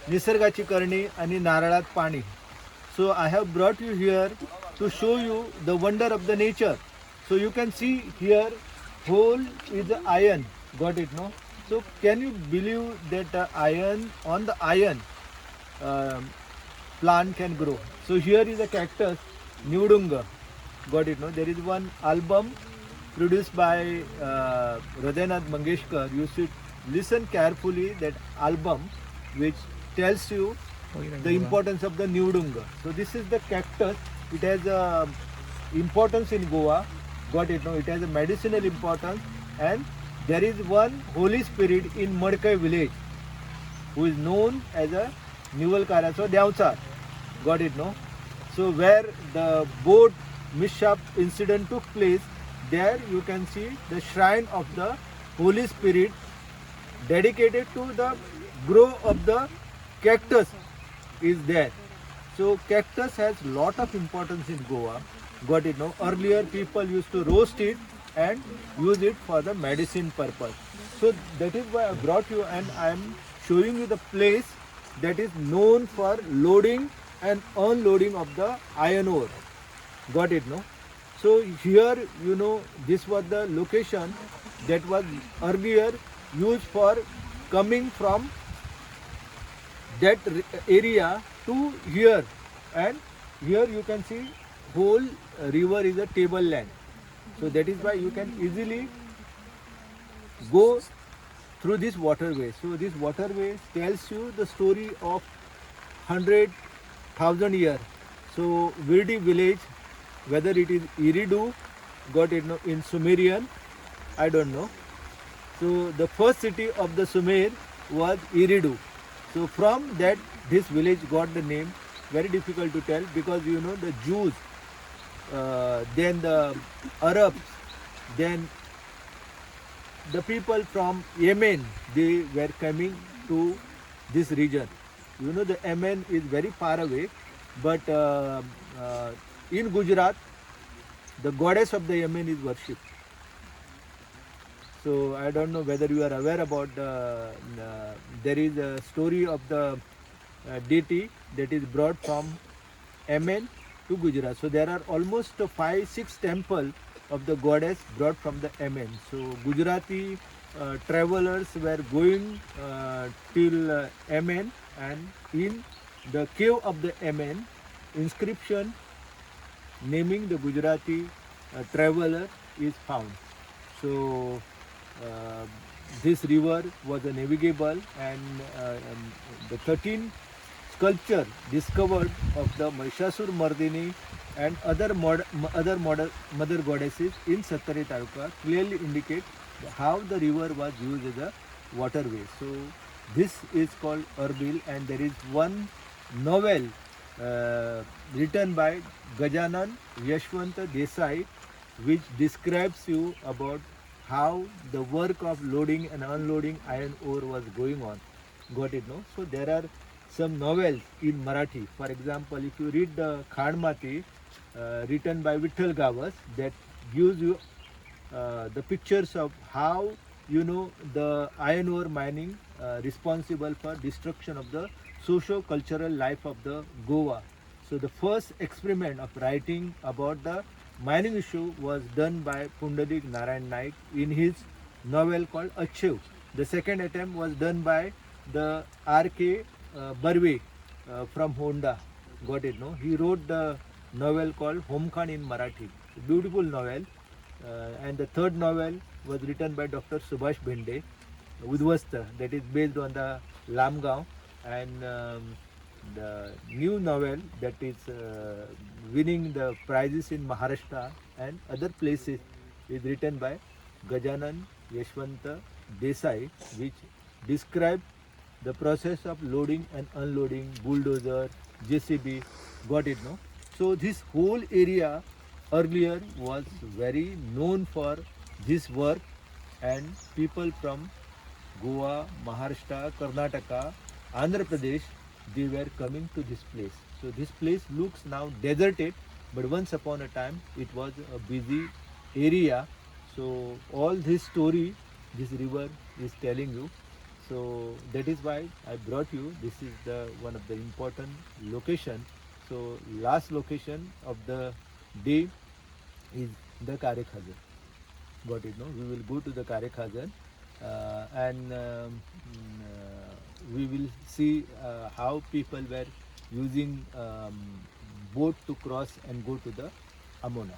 निसर्गाची करणी आणि नारळात पाणी. So I have brought you here to show you the wonder of the nature. So you can see here whole is the iron. Got it, no? So can you believe that iron on the iron plant can grow? So here is a cactus, Nudunga. Got it, no? There is one album produced by Hridaynath Mangeshkar. You should listen carefully that album which tells you the importance of the Nudunga. So this is the cactus. It has importance in Goa. Got it, no? It has a medicinal importance, and there is one holy spirit in Madkai village who is known as a Nivalkara, so Dyavsar. Got it, no? So where the boat mishap incident took place, there you can see the shrine of the Holy Spirit dedicated to the growth of the cactus is there. So cactus has lot of importance in Goa. Got it, no? Earlier people used to roast it and use it for the medicine purpose. So that is why I brought you, and I am showing you the place that is known for loading and unloading of the iron ore. Got it, no? So here, you know, this was the location that was earlier used for coming from that area to here, and here you can see whole river is a tableland. So that is why you can easily go through this waterway. So this waterway tells you the story of 100,000 years. So Virdi village, whether it is Eridu, got it, no, in Sumerian, I don't know. So the first city of the Sumer was Eridu. So from that this village got the name. Very difficult to tell because you know the Jews, then the Arabs, then the people from Yemen, they were coming to this region. You know the Yemen is very far away, but in Gujarat, the goddess of the Yemen is worshipped. So I don't know whether you are aware about there is a story of the deity that is brought from Yemen to Gujarat. So there are almost 5-6 temples of the goddess brought from the Yemen. So Gujarati travelers were going till Yemen, and in the cave of the Yemen, inscription naming the Gujarati traveler is found. So this river was a navigable, and the 13 sculpture discovered of the Mahishasur Mardini and other mother goddesses in Sattari Taluka clearly indicate how the river was used as a waterway. So this is called Arbil, and there is one novel written by Gajanan Yashwant Desai which describes you about how the work of loading and unloading iron ore was going on. Got it, no? So there are some novels in Marathi. For example, if you read the Khandmati written by Vittal Gavas, that gives you the pictures of how you know the iron ore mining responsible for destruction of the socio-cultural life of the Goa. So the first experiment of writing about the mining issue was done by Pundalik Narayan Naik in his novel called Achev. The second attempt was done by the R.K. Barve from Honda. Got it, no? He wrote the novel called Homkhan in Marathi. Beautiful novel. And the third novel was written by Dr. Subhash Bhende, Udvasta, that is based on the Lamgaon. And the new novel that is winning the prizes in Maharashtra and other places is written by Gajanan Yashwanta Desai, which describes the process of loading and unloading, bulldozer, JCB. Got it, no? So this whole area earlier was very known for this work, and people from Goa, Maharashtra, Karnataka, Andhra Pradesh, they were coming to this place. So this place looks now deserted, but once upon a time it was a busy area. So all this story this river is telling you. So that is why I brought you. This is the one of the important location. So last location of the day is the Kare Khazan. Got it? No, we will go to the Kare Khazan and we will see how people were using boat to cross and go to the Amona.